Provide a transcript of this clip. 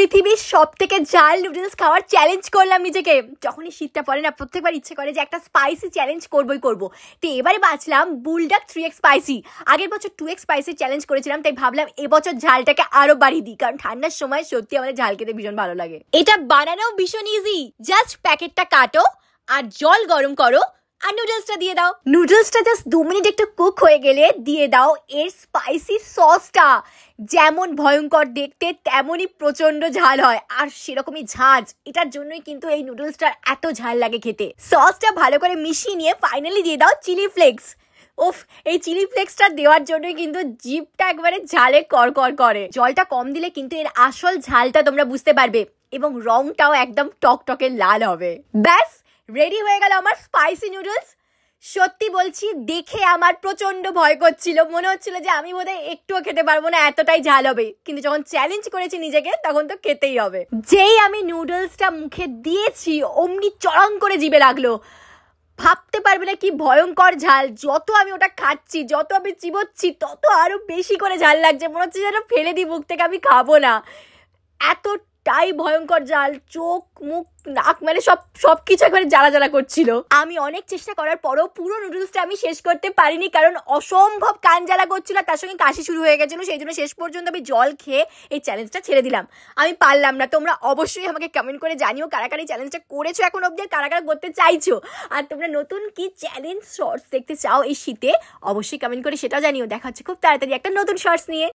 পৃথিবীর সবথেকে ঝাল নুডলস খাওয়ার চ্যালেঞ্জ করলাম নিজেকে। যখনই শীতটা পড়ে না, প্রত্যেকবার ইচ্ছে করে যে একটা স্পাইসি চ্যালেঞ্জ করবই করবো। তো এবারে বাঁচলাম বুলডগ 3x স্পাইসি। আগের বছর 2x স্পাইসি চ্যালেঞ্জ করেছিলাম, তাই ভাবলাম এবছর ঝালটাকে আরো বাড়িয়ে দিই, কারণ ঠান্ডার সময় সত্যি আমাদের ঝাল খেতে ভীষণ ভালো লাগে। এটা বানানো ভীষণ ইজি, জাস্ট প্যাকেটটা কাটো আর জল গরম করো আর নুডলসটা দিয়ে দাও। নুডলসটা জাস্ট 2 মিনিট একটু কুক হয়ে গেলে দিয়ে দাও এর স্পাইসি সসটা। যেমন ভয়ঙ্কর দেখতে তেমনই প্রচন্ড ঝাল হয়, আর সেরকমই ঝাঁঝ। এটার জন্যই কিন্তু এই নুডলসটার এত ঝাল লাগে খেতে। সসটা ভালো করে মিশিয়ে নিয়ে ফাইনালি দিয়ে দাও চিলি ফ্লেক্স। উফ, এই চিলি ফ্লেক্সটা দেওয়ার জন্যই কিন্তু জিভটা একবারে ঝালে করকর করে। জলটা কম দিলে কিন্তু এর আসল ঝালটা তোমরা বুঝতে পারবে, এবং রংটাও একদম টকটকে লাল হবে। ব্যাস রেডি হয়ে গেল আমার স্পাইসি নুডলস। সত্যি বলছি, দেখে আমার প্রচন্ড ভয় করছিল, মনে হচ্ছিল যে আমি বোধহয় একটুও খেতে পারবো না, এতটাই ঝাল হবে। কিন্তু যখন চ্যালেঞ্জ করেছি নিজেকে, তখন তো খেতেই হবে। যেই আমি নুডলসটা মুখে দিয়েছি অমনি চড়ং করে জিভে লাগলো। ভাবতে পারবে না কি ভয়ঙ্কর ঝাল। যত আমি ওটা খাচ্ছি, যত আমি চিবোচ্ছি, তত আরো বেশি করে ঝাল লাগছে। মনে হচ্ছে যেন ফেলে দিই মুখ থেকে, আমি খাবো না। এতটাই ভয়ঙ্কর ঝাল, চোখ মুখ নাক মানে সবকিছু একবারে জ্বালা জ্বালা করছিল। আমি অনেক চেষ্টা করার পরও পুরো নুডলসটা আমি শেষ করতে পারিনি, কারণ অসম্ভব কান জ্বালা করছিল, তার সঙ্গে কাশি শুরু হয়ে গেছিল। সেই জন্য শেষ পর্যন্ত আমি জল খেয়ে এই চ্যালেঞ্জটা ছেড়ে দিলাম। আমি পারলাম না। তোমরা অবশ্যই আমাকে কমেন্ট করে জানিও কারা কারা এই চ্যালেঞ্জটা করেছো এখন অব্দি, আর কারা কারা করতে চাইছো। আর তোমরা নতুন কি চ্যালেঞ্জ শর্টস দেখতে চাও এই শীতে, অবশ্যই কমেন্ট করে সেটাও জানিও। দেখা হচ্ছে খুব তাড়াতাড়ি একটা নতুন শর্টস নিয়ে।